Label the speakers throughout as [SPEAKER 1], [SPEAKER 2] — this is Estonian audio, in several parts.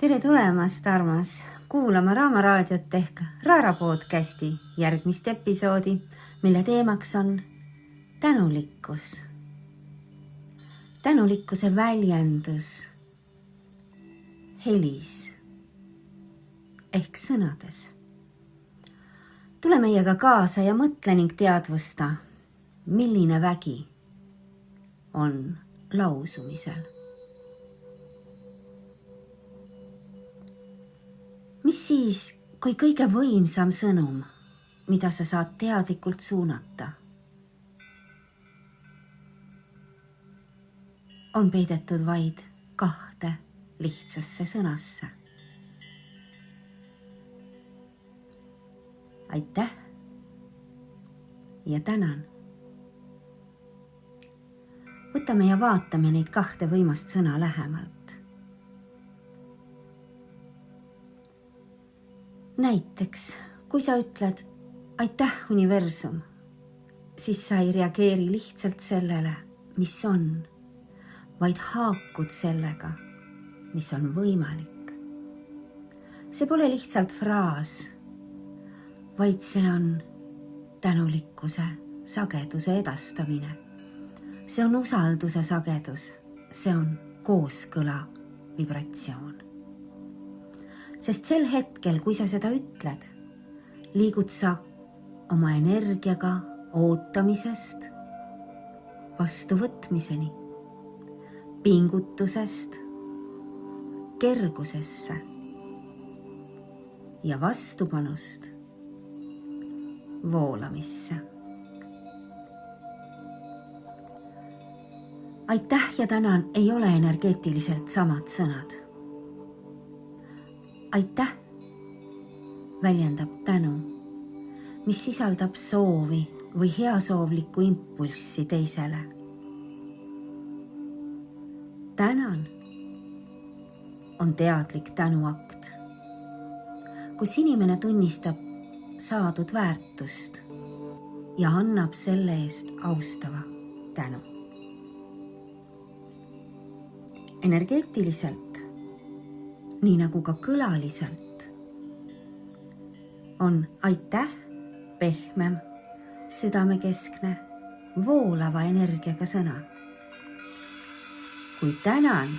[SPEAKER 1] Tere tulemast, armas, kuulama Raama raadiot ehk Raara podcasti järgmist episoodi, mille teemaks on tänulikkus. Tänulikkuse väljendus helis ehk sõnades. Tule meiega kaasa ja mõtle ning teadvusta, milline vägi on lausumisel. Mis siis, kui kõige võimsam sõnum, mida sa saad teadlikult suunata, on peidetud vaid 2 lihtsasse sõnasse. Aitäh ja tänan. Võtame ja vaatame neid 2 võimast sõna lähemalt. Näiteks, kui sa ütled aitäh universum, siis sa ei reageeri lihtsalt sellele, mis on, vaid haakud sellega, mis on võimalik. See pole lihtsalt fraas, vaid see on tänulikkuse sageduse edastamine. See on usalduse sagedus, see on kooskõla vibratsioon. Sest sel hetkel, kui sa seda ütled, liigud sa oma energiaga ootamisest vastuvõtmiseni, pingutusest kergusesse ja vastupanust voolamisse. Aitäh ja tänan ei ole energeetiliselt samad sõnad. Aitäh väljendab tänu, mis sisaldab soovi või heasoovlikku impulssi teisele. Tänan on teadlik tänuakt, kus inimene tunnistab saadud väärtust ja annab selle eest austava tänu. Energeetiliselt, nii nagu ka kõlaliselt, on aitäh pehmem, südamekeskne, voolava energiaga sõna. Kui tänan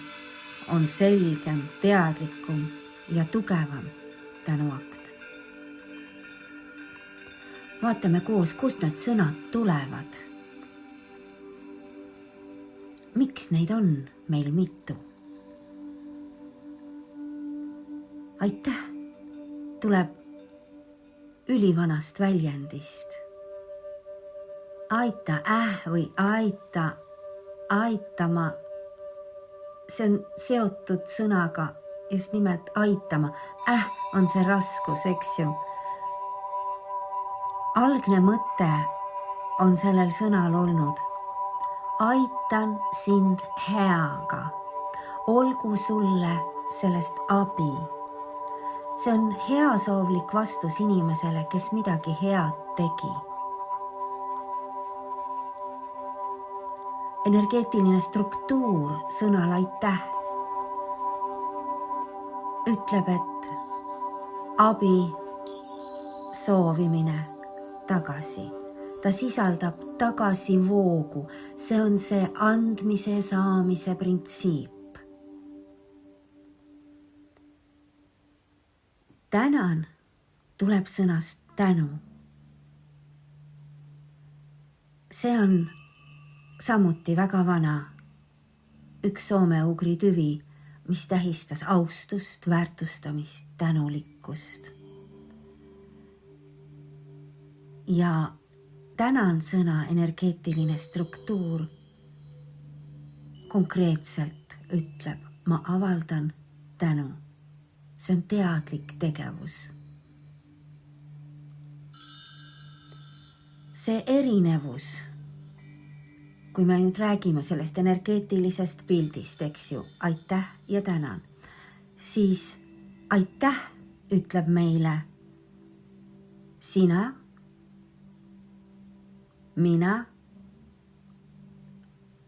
[SPEAKER 1] on selgem, teadlikum ja tugevam tänuakt. Vaatame koos, kust need sõnad tulevad. Miks neid on meil mitu? Aitäh tuleb ülivanast väljendist. Aita või aitama. See on seotud sõnaga just nimelt aitama. On see raskus, eks ju. Algne mõte on sellel sõnal olnud. Aitan sind heaga. Olgu sulle sellest abi. See on heasoovlik vastus inimesele, kes midagi head tegi. Energeetiline struktuur sõnal aitäh ütleb, et abi soovimine tagasi. Ta sisaldab tagasivoogu. See on see andmise ja saamise printsiip. Tänan tuleb sõnast tänu. See on samuti väga vana, üks soome-ugri tüvi, mis tähistas austust, väärtustamist, tänulikkust. Ja tänan sõna energeetiline struktuur konkreetselt ütleb, ma avaldan tänu. See on teadlik tegevus. See erinevus, kui me nüüd räägime sellest energeetilisest pildist, eks ju, aitäh ja tänan, siis aitäh ütleb meile sina, mina,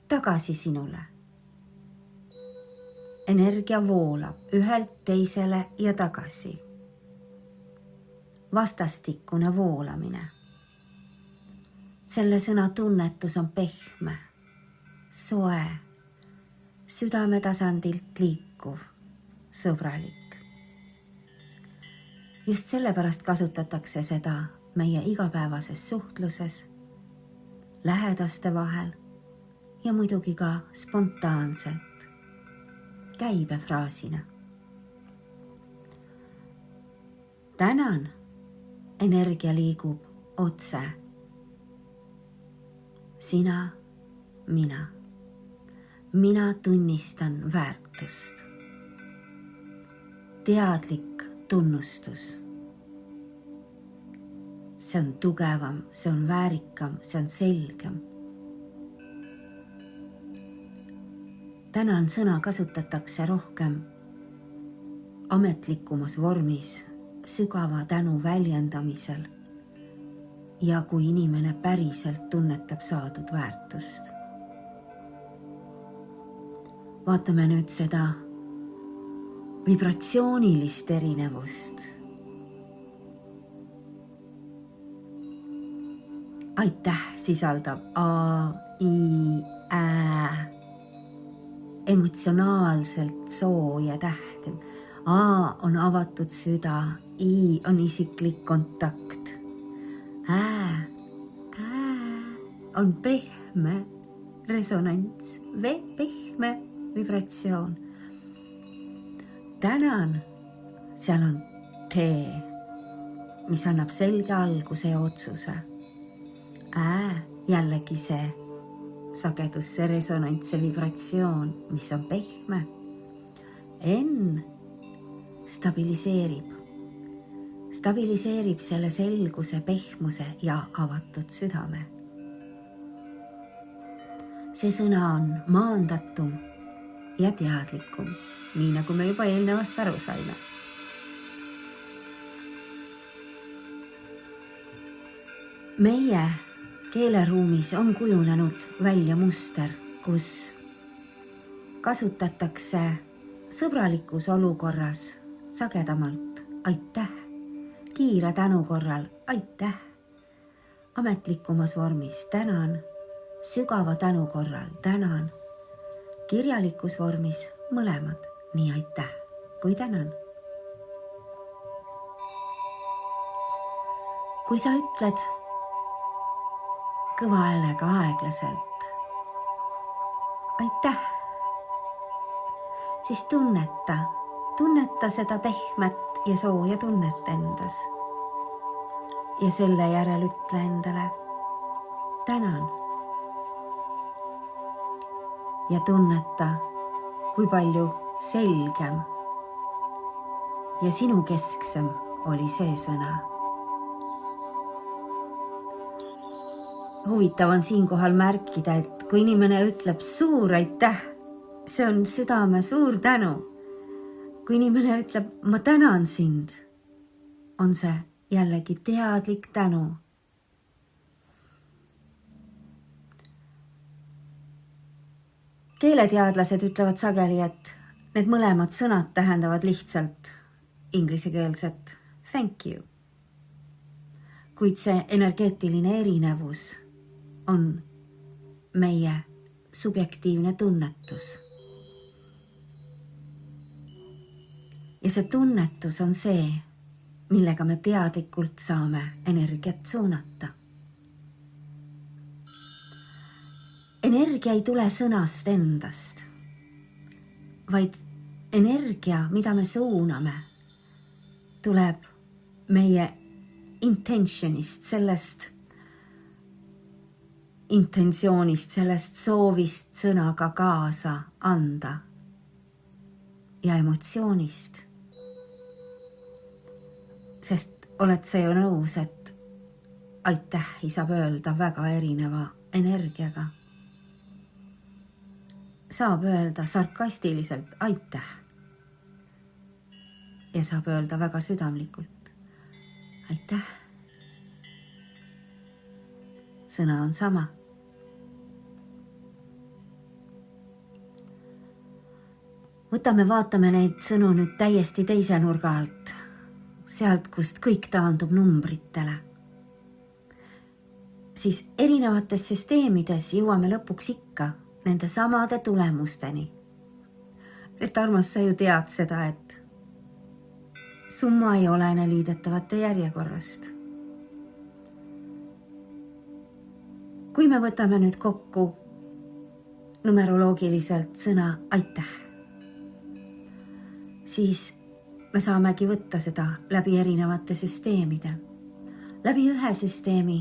[SPEAKER 1] tagasi sinule. energia voolab ühelt teisele ja tagasi. Vastastikune voolamine. Selle sõna tunnetus on pehme, soe, südame tasandilt liikuv, sõbralik. Just sellepärast kasutatakse seda meie igapäevases suhtluses, lähedaste vahel ja muidugi ka spontaanselt, käibefraasina. Tänan, energia liigub otse. Sina, mina. Mina tunnistan väärtust. Teadlik tunnustus. See on tugevam, see on väärikam, see on selgem. Tänan sõna kasutatakse rohkem ametlikumas vormis, sügava tänu väljendamisel ja kui inimene päriselt tunnetab saadud väärtust. Vaatame nüüd seda vibratsioonilist erinevust. Aitäh sisaldab A, I, Ä, emotsionaalselt sooja tähti. A on avatud süda, I on isiklik kontakt. Ä on pehme resonants, pehme vibratsioon. Tänan, seal on T, mis annab selge alguse ja otsuse. Jällegi see sagedus, see resonants, see vibratsioon, mis on pehme. N stabiliseerib selle selguse, pehmuse ja avatud südame. See sõna on maandatum ja teadlikum, nii nagu me juba eelnevast aru saime. Meie keeleruumis on kujunenud välja muster, kus kasutatakse sõbralikus olukorras sagedamalt aitäh, kiire tänu korral aitäh, ametlikumas vormis tänan, sügava tänu korral tänan, kirjalikus vormis mõlemad, nii aitäh kui tänan. Kui sa ütled kõva häälega aeglaselt aitäh, siis tunneta seda pehmet ja sooja tunnet endas. Ja selle järel ütle endale tänan. Ja tunneta, kui palju selgem ja sinu kesksem oli see sõna. Huvitav on siinkohal märkida, et kui inimene ütleb suur aitäh, see on südame suur tänu. Kui inimene ütleb ma tänan sind, on see jällegi teadlik tänu. Keeleteadlased ütlevad sageli, et need mõlemad sõnad tähendavad lihtsalt inglisekeelset thank you. Kuid see energeetiline erinevus on meie subjektiivne tunnetus. Ja see tunnetus on see, millega me teadlikult saame energiat suunata. Energia ei tule sõnast endast, vaid energia, mida me suuname, tuleb meie intentionist, sellest intentsioonist, sellest soovist sõnaga kaasa anda ja emotsioonist. Sest oled sa ju nõus, et aitähi saab öelda väga erineva energiaga. Saab öelda sarkastiliselt aitäh ja saab öelda väga südamlikult aitäh. Sõna on sama. võtame, vaatame neid sõnu nüüd täiesti teise nurga alt. Sealt, kust kõik taandub numbritele. Siis erinevates süsteemides jõuame lõpuks ikka nende samade tulemusteni. Sest armas, sa ju tead seda, et summa ei olene liidetavate järjekorrast. Kui me võtame nüüd kokku numeroloogiliselt sõna aitäh, siis me saamegi võtta seda läbi erinevate süsteemide. Läbi ühe süsteemi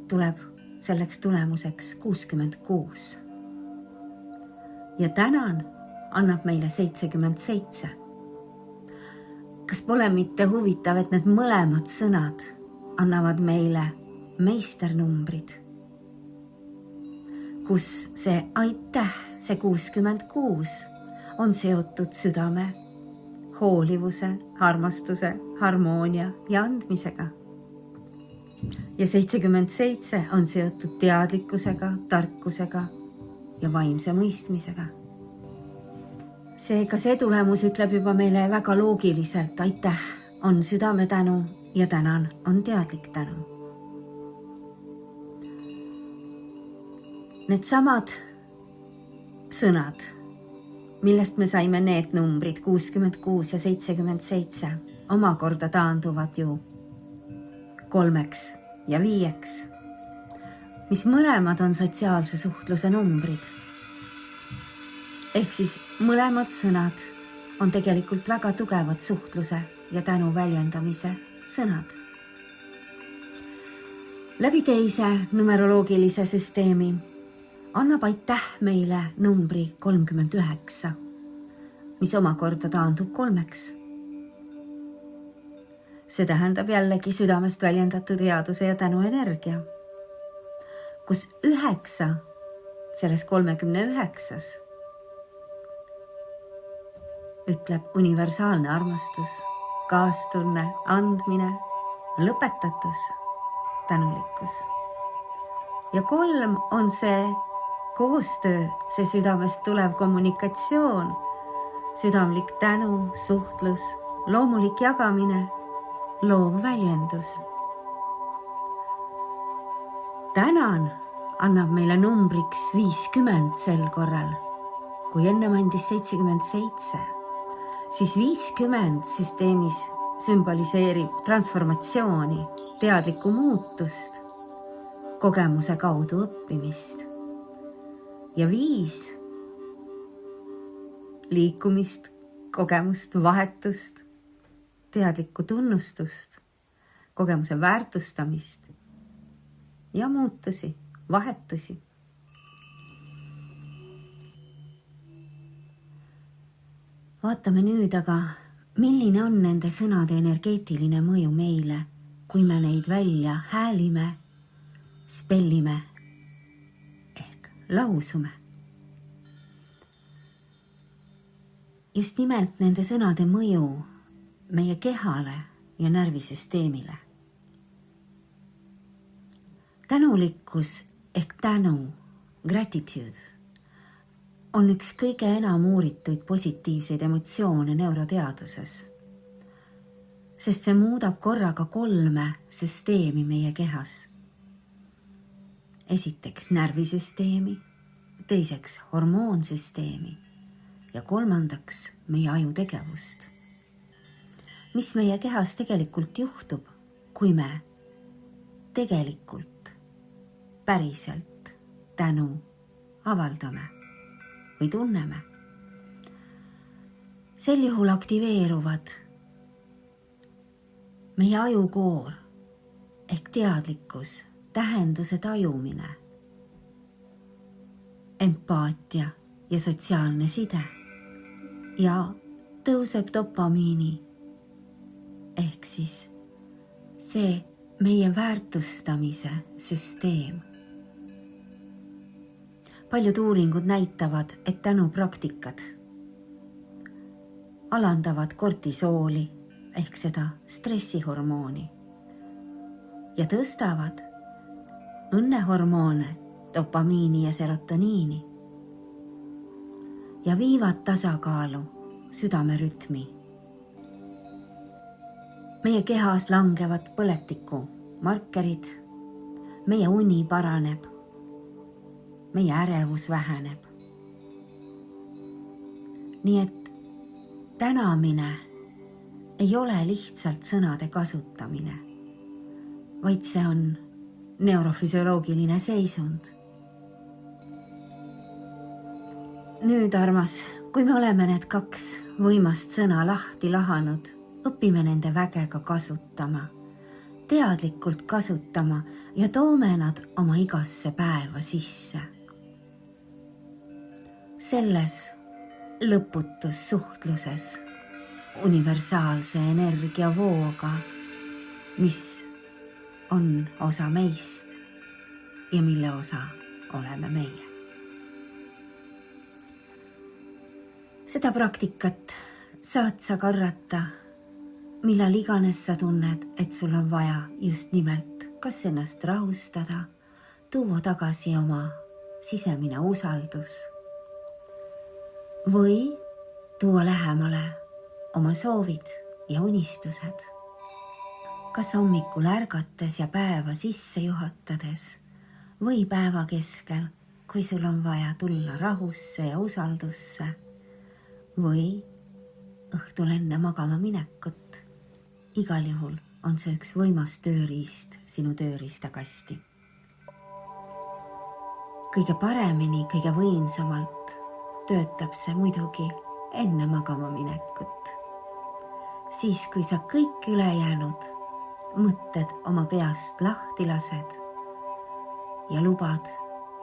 [SPEAKER 1] tuleb selleks tulemuseks 66. Ja tänan annab meile 77. Kas pole mitte huvitav, et need mõlemad sõnad annavad meile meisternumbrid, kus see aitäh, see 66 on seotud südame, hoolivuse, armastuse, harmoonia ja andmisega. Ja 77 on seotud teadlikkusega, tarkusega ja vaimse mõistmisega. Seega see tulemus ütleb juba meile väga loogiliselt, aitäh on südame tänu ja tänan on teadlik tänu. Need samad sõnad, millest me saime need numbrid 66 ja 77, omakorda taanduvad ju 3 ja 5, mis mõlemad on sotsiaalse suhtluse numbrid. Ehk siis mõlemad sõnad on tegelikult väga tugevad suhtluse ja tänu väljendamise sõnad. Läbi teise numeroloogilise süsteemi annab aitäh meile numbri 39, mis omakorda taandub 3. See tähendab jällegi südamest väljendatud headuse ja tänu energia, kus 9 selles 39 ütleb universaalne armastus, kaastunne, andmine, lõpetatus, tänulikkus. Ja 3 on see koostöö, see südamest tulev kommunikatsioon, südamlik tänu, suhtlus, loomulik jagamine, loov väljendus. Tänan annab meile numbriks 50 sel korral, kui ennem andis 77. Siis 50 süsteemis sümboliseerib transformatsiooni, teadlikku muutust, kogemuse kaudu õppimist. Ja 5 liikumist, kogemust, vahetust, teadlikku tunnustust, kogemuse väärtustamist ja muutusi, vahetusi. Vaatame nüüd aga, milline on nende sõnade energeetiline mõju meile, kui me neid välja häälime, spellime ehk lausume. Just nimelt nende sõnade mõju meie kehale ja närvisüsteemile. Tänulikkus ehk tänu, gratitude, on üks kõige enam uurituid positiivseid emotsioone neuroteaduses, sest see muudab korraga 3 süsteemi meie kehas. Esiteks närvisüsteemi, teiseks hormoonsüsteemi ja 3. meie ajutegevust. Mis meie kehas tegelikult juhtub, kui me tegelikult päriselt tänu avaldame või tunneme. Sel juhul aktiveeruvad meie ajukoor ehk teadlikkus, tähenduse tajumine, empaatia ja sotsiaalne side ja tõuseb dopamiini ehk siis see meie väärtustamise süsteem. Paljud uuringud näitavad, et tänupraktikad alandavad kortisooli ehk seda stressihormooni ja tõstavad õnnehormoone, dopamiini ja serotoniini ja viivad tasakaalu südamerütmi. Meie kehas langevad põletiku markerid, meie uni paraneb, meie ärevus väheneb. Nii et tänamine ei ole lihtsalt sõnade kasutamine, vaid see on neurofüsioloogiline seisund. Nüüd, armas, kui me oleme need 2 võimast sõna lahti lahanud, õpime nende vägega kasutama, teadlikult kasutama ja toome nad oma igasse päeva sisse. Selles lõputus suhtluses universaalse energiavooga, mis on osa meist ja mille osa oleme meie. Seda praktikat saad sa karrata, millal iganes sa tunned, et sul on vaja just nimelt kas ennast rahustada, tuua tagasi oma sisemine usaldus või tuua lähemale oma soovid ja unistused. Kas hommikul ärgates ja päeva sisse juhatades või päeva keskel, kui sul on vaja tulla rahusse ja usaldusse või õhtul enne magama minekut. Igal juhul on see üks võimas tööriist sinu tööriistakasti. Kõige paremini, kõige võimsamalt töötab see muidugi enne magama minekut. Siis, kui sa kõik ülejäänud mõtted oma peast lahti lased ja lubad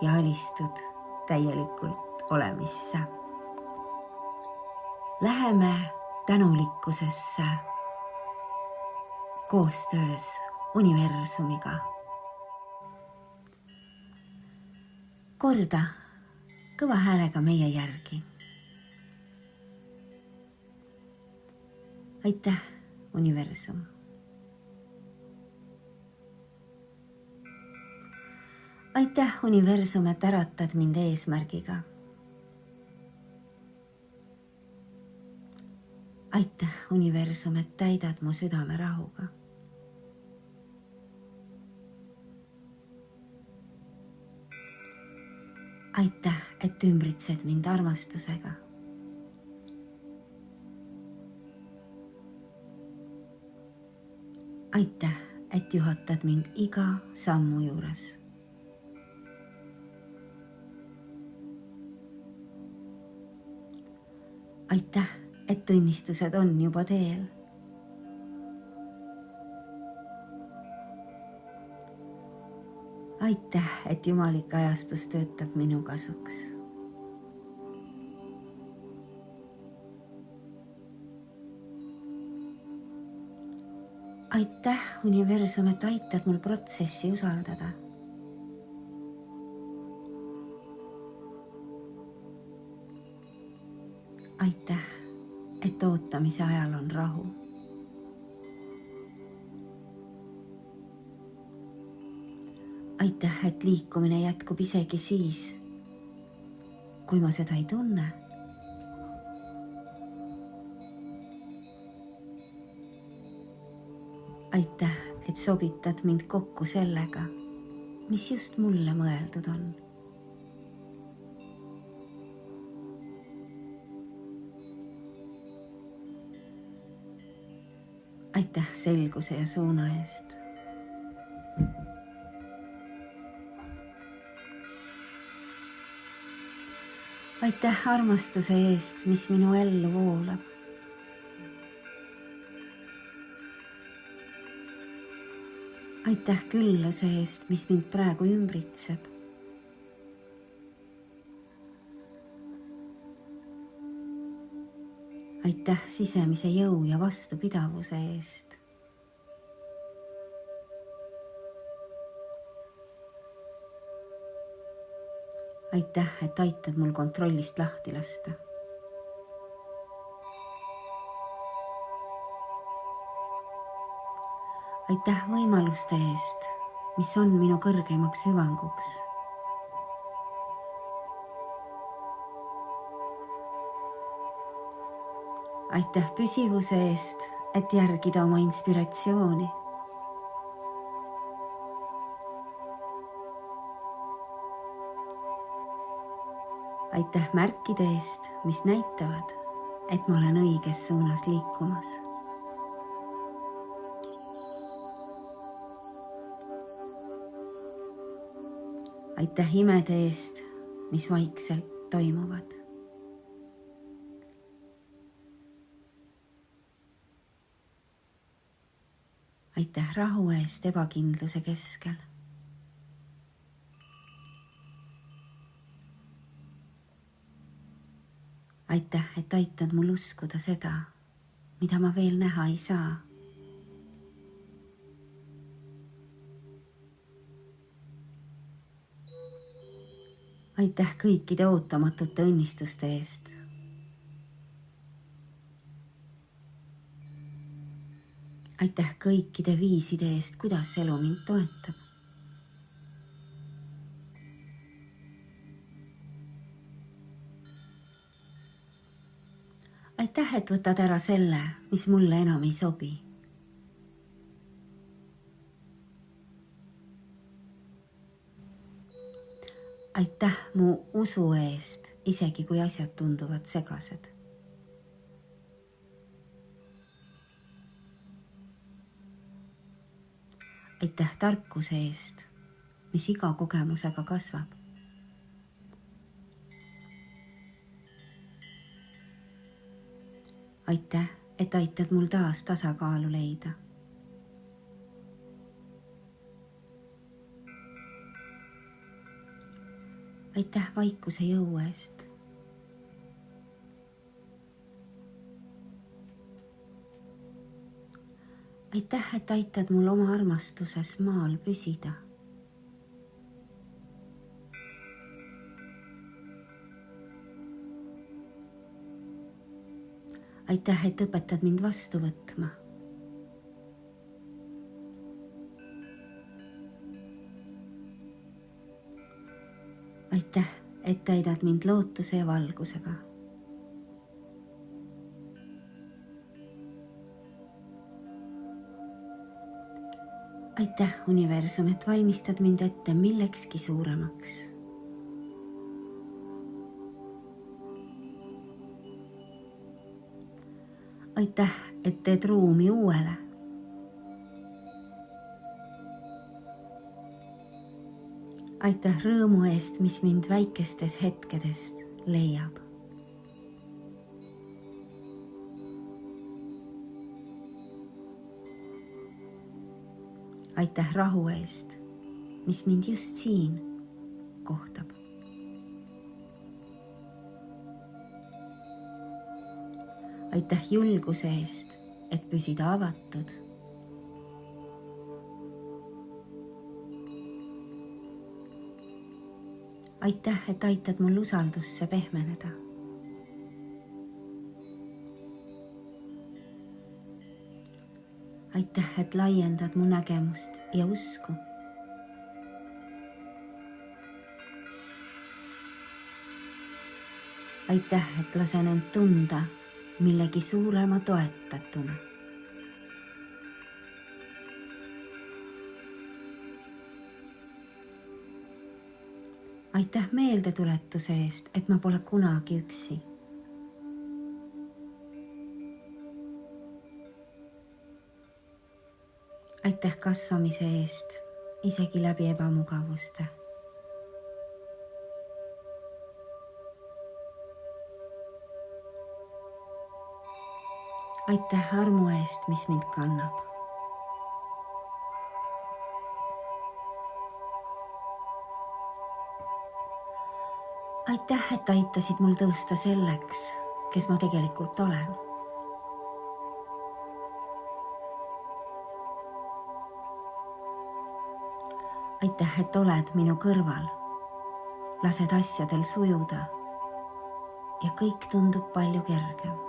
[SPEAKER 1] ja alistud täielikult olemisse. Läheme tänulikkusesse koostöös universumiga. Korda kõva häälega meie järgi. Aitäh, universum. Aitäh, universum, et äratad mind eesmärgiga. Aitäh, universum, et täidad mu südame rahuga. Aitäh, et ümbritsed mind armastusega. Aitäh, et juhatad mind iga sammu juures. Aitäh, et õnnistused on juba teel. Aitäh, et jumalik ajastus töötab minu kasuks. Aitäh, universum, et aitad mul protsessi usaldada. Aitäh, et ootamise ajal on rahu. Aitäh, et liikumine jätkub isegi siis, kui ma seda ei tunne. Aitäh, et sobitad mind kokku sellega, mis just mulle mõeldud on. Aitäh selguse ja suuna eest. Aitäh armastuse eest, mis minu ellu voolab. Aitäh külluse eest, mis mind praegu ümbritseb. Aitäh sisemise jõu ja vastupidavuse eest. Aitäh, et aitad mul kontrollist lahti lasta. Aitäh võimaluste eest, mis on minu kõrgeimaks hüvanguks. aitäh püsivuse eest, et järgida oma inspiratsiooni. Aitäh märkide eest, mis näitavad, et ma olen õiges suunas liikumas. Aitäh imede eest, mis vaikselt toimuvad. Aitäh rahu eest ebakindluse keskel. Aitäh, et aitad mul uskuda seda, mida ma veel näha ei saa. Aitäh kõikide ootamatute õnnistuste eest. Aitäh kõikide viiside eest, kuidas elu mind toetab. Aitäh, et võtad ära selle, mis mulle enam ei sobi. Aitäh mu usu eest, isegi kui asjad tunduvad segased. Aitäh tarkuse eest, mis iga kogemusega kasvab. Aitäh, et aitad mul taas tasakaalu leida. Aitäh vaikuse jõu eest. Aitäh, et aitad mul oma armastuses maal püsida. Aitäh, et õpetad mind vastu võtma. Aitäh, et täidad mind lootuse ja valgusega. Aitäh, universum, et valmistad mind ette millekski suuremaks. Aitäh, et teed ruumi uuele. Aitäh rõõmu eest, mis mind väikestes hetkedest leiab. Aitäh rahu eest, mis mind just siin kohtab. Aitäh julguse eest, et püsida avatud. Aitäh, et aitad mul usaldusse pehmeneda. Aitäh, et laiendad mu nägemust ja usku. Aitäh, et lasen end tunda millegi suurema toetatuna. Aitäh meeldetuletuse eest, et ma pole kunagi üksi. Aitäh kasvamise eest, isegi läbi ebamugavuste. Aitäh armu eest, mis mind kannab. Aitäh, et aitasid mul tõusta selleks, kes ma tegelikult olen. Aitäh, et oled minu kõrval, lased asjadel sujuda ja kõik tundub palju kergem.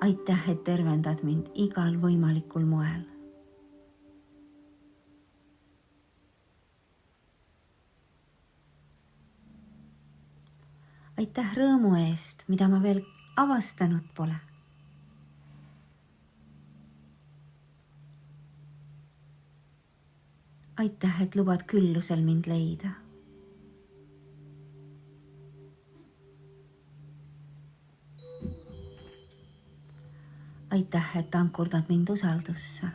[SPEAKER 1] Aitäh, et tervendad mind igal võimalikul moel. aitäh rõõmu eest, mida ma veel avastanud pole. aitäh, et lubad küllusel mind leida. aitäh, et ankurdad mind usaldusse.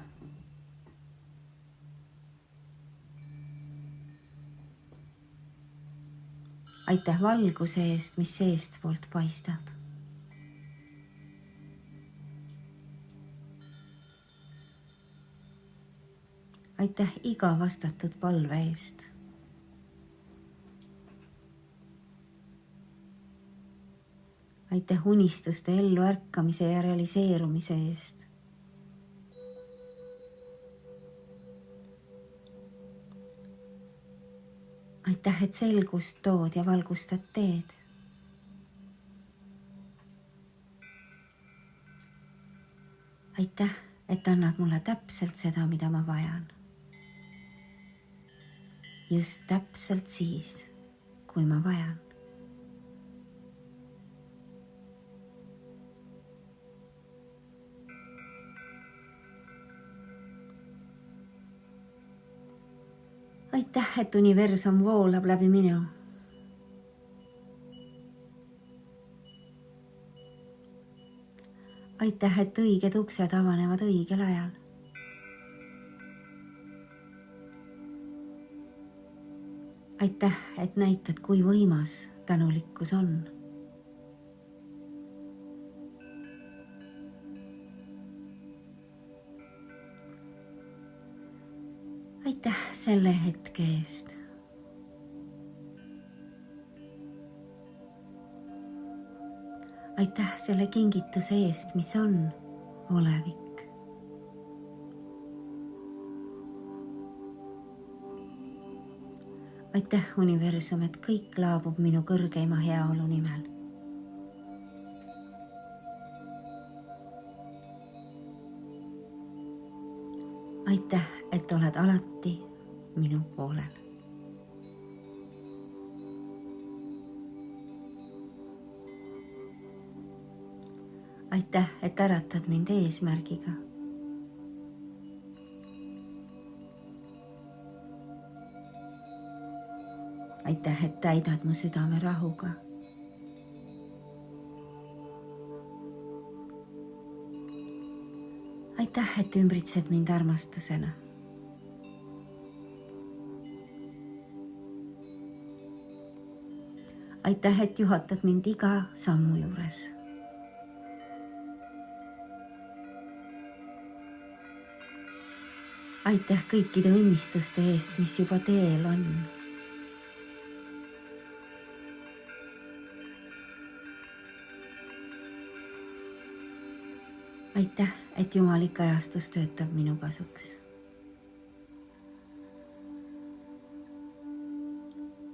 [SPEAKER 1] aitäh valguse eest, mis seestpoolt paistab. aitäh iga vastatud palve eest. aitäh unistuste elluärkamise ja realiseerumise eest. aitäh, et selgust tood ja valgustad teed. aitäh, et annad mulle täpselt seda, mida ma vajan. just täpselt siis, kui ma vajan. aitäh, et universum voolab läbi minu. aitäh, et õiged uksed avanevad õigel ajal. aitäh, et näitad, kui võimas tänulikkus on. aitäh selle hetke eest. aitäh selle kingituse eest, mis on olevik. aitäh, universum, et kõik laabub minu kõrgeima heaolu nimel. aitäh, et oled alati minu poolel. aitäh, et äratad mind eesmärgiga. aitäh, et täidad mu südame rahuga. aitäh, et ümbritsed mind armastusena. aitäh, et juhatad mind iga sammu juures. aitäh kõikide õnnistuste eest, mis juba teel on. aitäh, et jumalik ajastus töötab minu kasuks.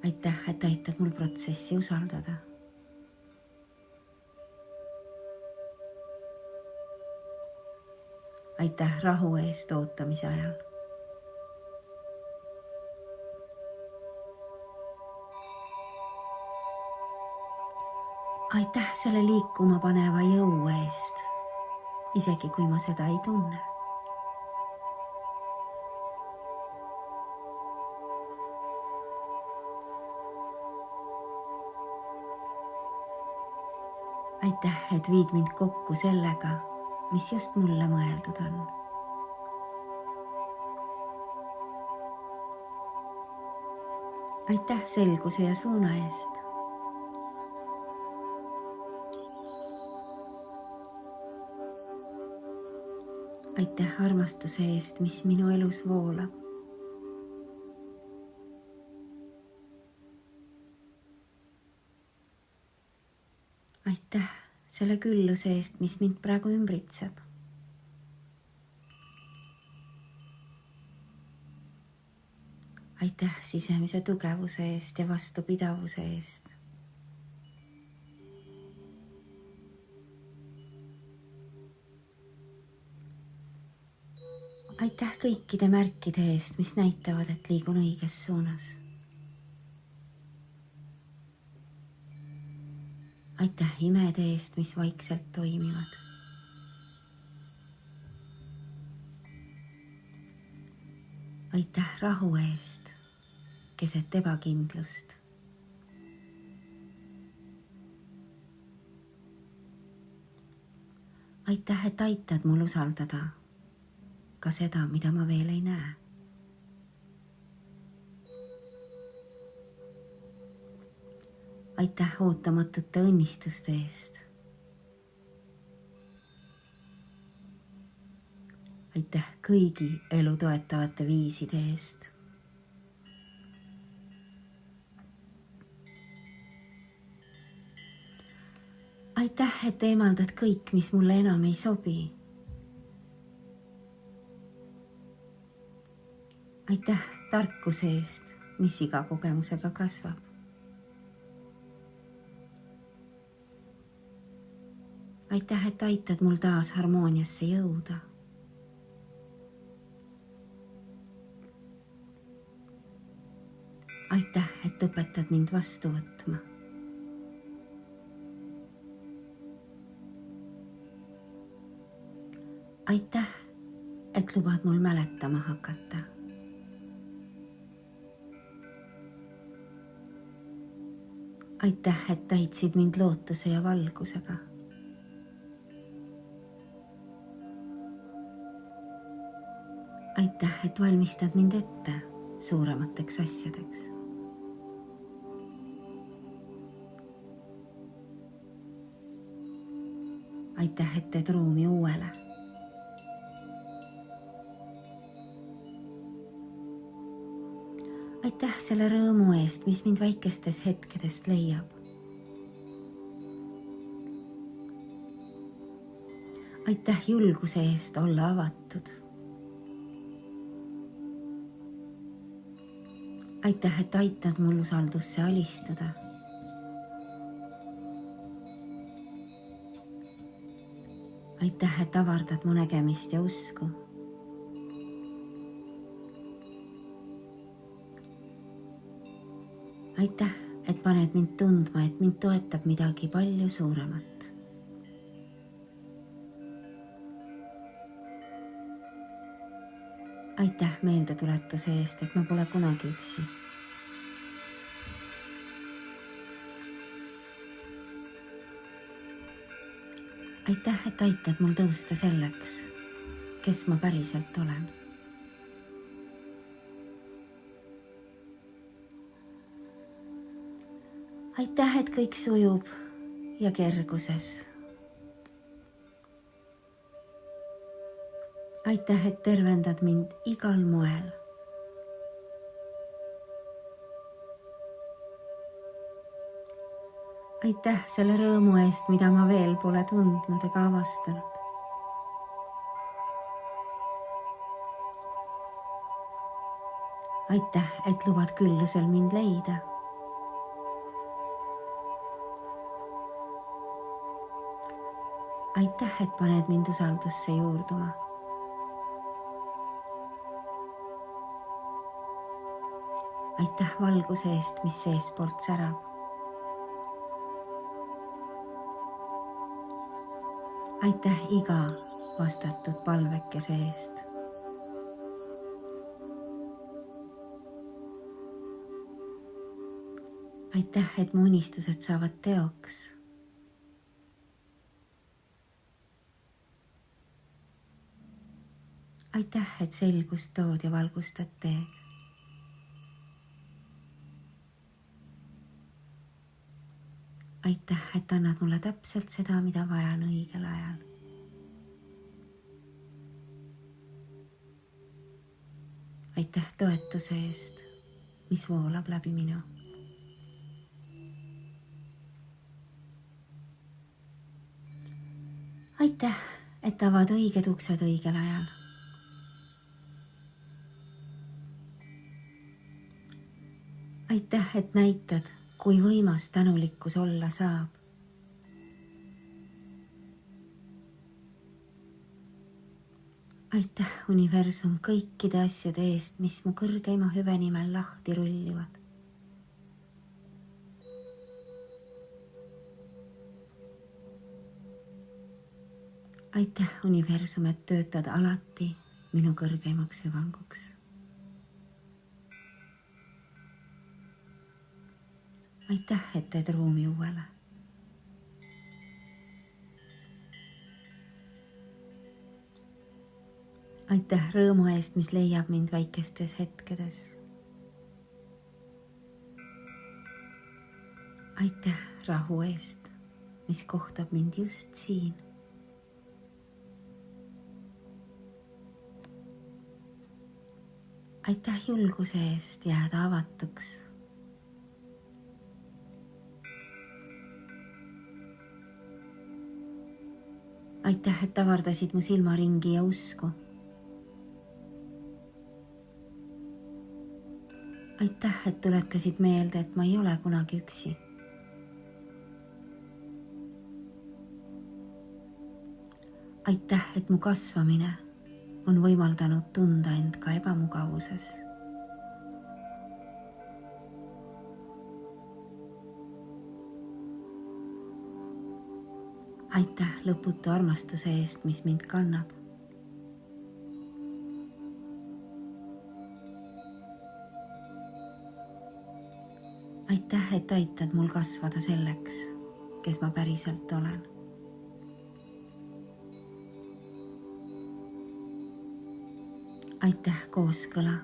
[SPEAKER 1] aitäh, et aitad mul protsessi usaldada. aitäh rahu eest ootamise ajal. aitäh selle liikuma paneva jõu eest, isegi kui ma seda ei tunne. aitäh, et viid mind kokku sellega, mis just mulle mõeldud on. aitäh selguse ja suuna eest. aitäh armastuse eest, mis minu elus voolab. aitäh selle külluse eest, mis mind praegu ümbritseb. aitäh sisemise tugevuse eest ja vastupidavuse eest. aitäh kõikide märkide eest, mis näitavad, et liigun õiges suunas. aitäh imede eest, mis vaikselt toimivad. aitäh rahu eest keset ebakindlust. aitäh, et aitad mul usaldada ka seda, mida ma veel ei näe. aitäh ootamatute õnnistuste eest. aitäh kõigi elu toetavate viiside eest. aitäh, et eemaldad kõik, mis mulle enam ei sobi. aitäh tarkuse eest, mis iga kogemusega kasvab. aitäh, et aitad mul taas harmooniasse jõuda. aitäh, et õpetad mind vastu võtma. aitäh, et lubad mul mäletama hakata. aitäh, et täitsid mind lootuse ja valgusega. aitäh, et valmistad mind ette suuremateks asjadeks. aitäh, et teed ruumi uuele. aitäh selle rõõmu eest, mis mind väikestes hetkedest leiab. aitäh julguse eest olla avatud. aitäh, et aitad mul usaldusse alistuda. aitäh, et avardad mu nägemist ja usku. aitäh, et paned mind tundma, et mind toetab midagi palju suuremat. aitäh meeldetuletuse eest, et ma pole kunagi üksi. aitäh, et aitad mul tõusta selleks, kes ma päriselt olen. aitäh, et kõik sujub ja kerguses. aitäh, et tervendad mind igal moel. aitäh selle rõõmu eest, mida ma veel pole tundnud ega avastanud. aitäh, et lubad küllusel mind leida. aitäh, et paned mind usaldusse juurduma. aitäh valguse eest, mis seestpoolt särab. aitäh iga vastatud palvekese eest. aitäh, et mu unistused saavad teoks. aitäh, et selgust tood ja valgustad teed. aitäh, et annad mulle täpselt seda, mida vajan õigel ajal. aitäh toetuse eest, mis voolab läbi minu. aitäh, et avad õiged uksed õigel ajal. aitäh, et näitad, kui võimas tänulikkus olla saab. aitäh, universum, kõikide asjade eest, mis mu kõrgeima hüve nimel lahti rullivad. aitäh, universum, et töötad alati minu kõrgeimaks hüvanguks. aitäh, et teed ruumi uuele. aitäh rõõmu eest, mis leiab mind väikestes hetkedes. aitäh rahu eest, mis kohtab mind just siin. aitäh julguse eest jääda avatuks. aitäh, et avardasid mu silmaringi ja usku. aitäh, et tuletasid meelde, et ma ei ole kunagi üksi. aitäh, et mu kasvamine on võimaldanud tunda end ka ebamugavuses. aitäh lõputu armastuse eest, mis mind kannab. aitäh, et aitad mul kasvada selleks, kes ma päriselt olen. aitäh kooskõla,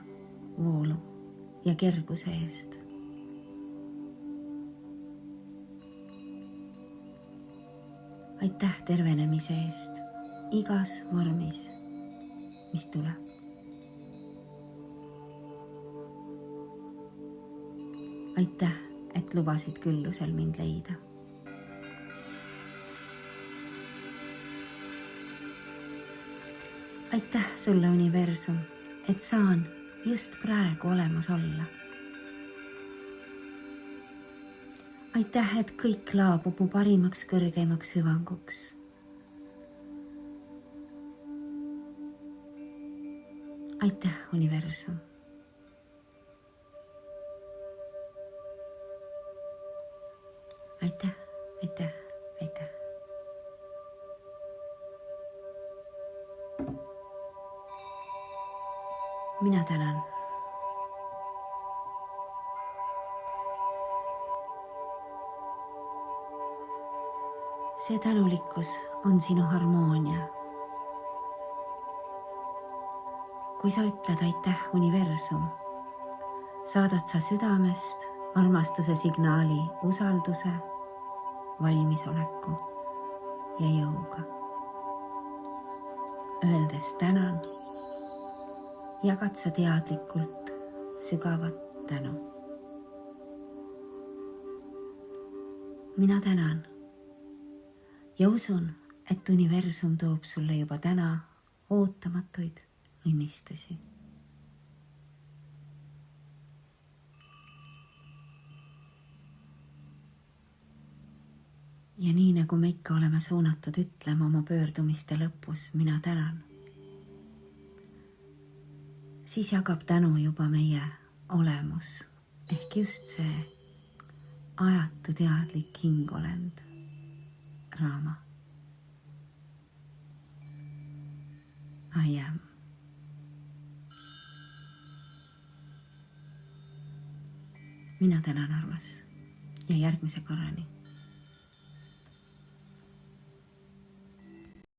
[SPEAKER 1] voolu ja kerguse eest. aitäh tervenemise eest igas vormis, mis tuleb. aitäh, et lubasid küllusel mind leida. aitäh sulle, universum, et saan just praegu olemas olla. aitäh, et kõik laabub mu parimaks kõrgeimaks hüvanguks. aitäh, universum. aitäh, aitäh, aitäh. mina tänan. see tänulikkus on sinu harmoonia. kui sa ütled aitäh, universum, saadad sa südamest armastuse signaali usalduse, valmisoleku ja jõuga. Öeldes tänan, jagad sa teadlikult sügavat tänu. mina tänan ja usun, et universum toob sulle juba täna ootamatuid õnnistusi. ja nii nagu me ikka oleme suunatud ütlema oma pöördumiste lõpus mina tänan, siis jagab tänu juba meie olemus ehk just see ajatu teadlik hingolend Raama. I am. mina tänan, armas, ja järgmise korrani.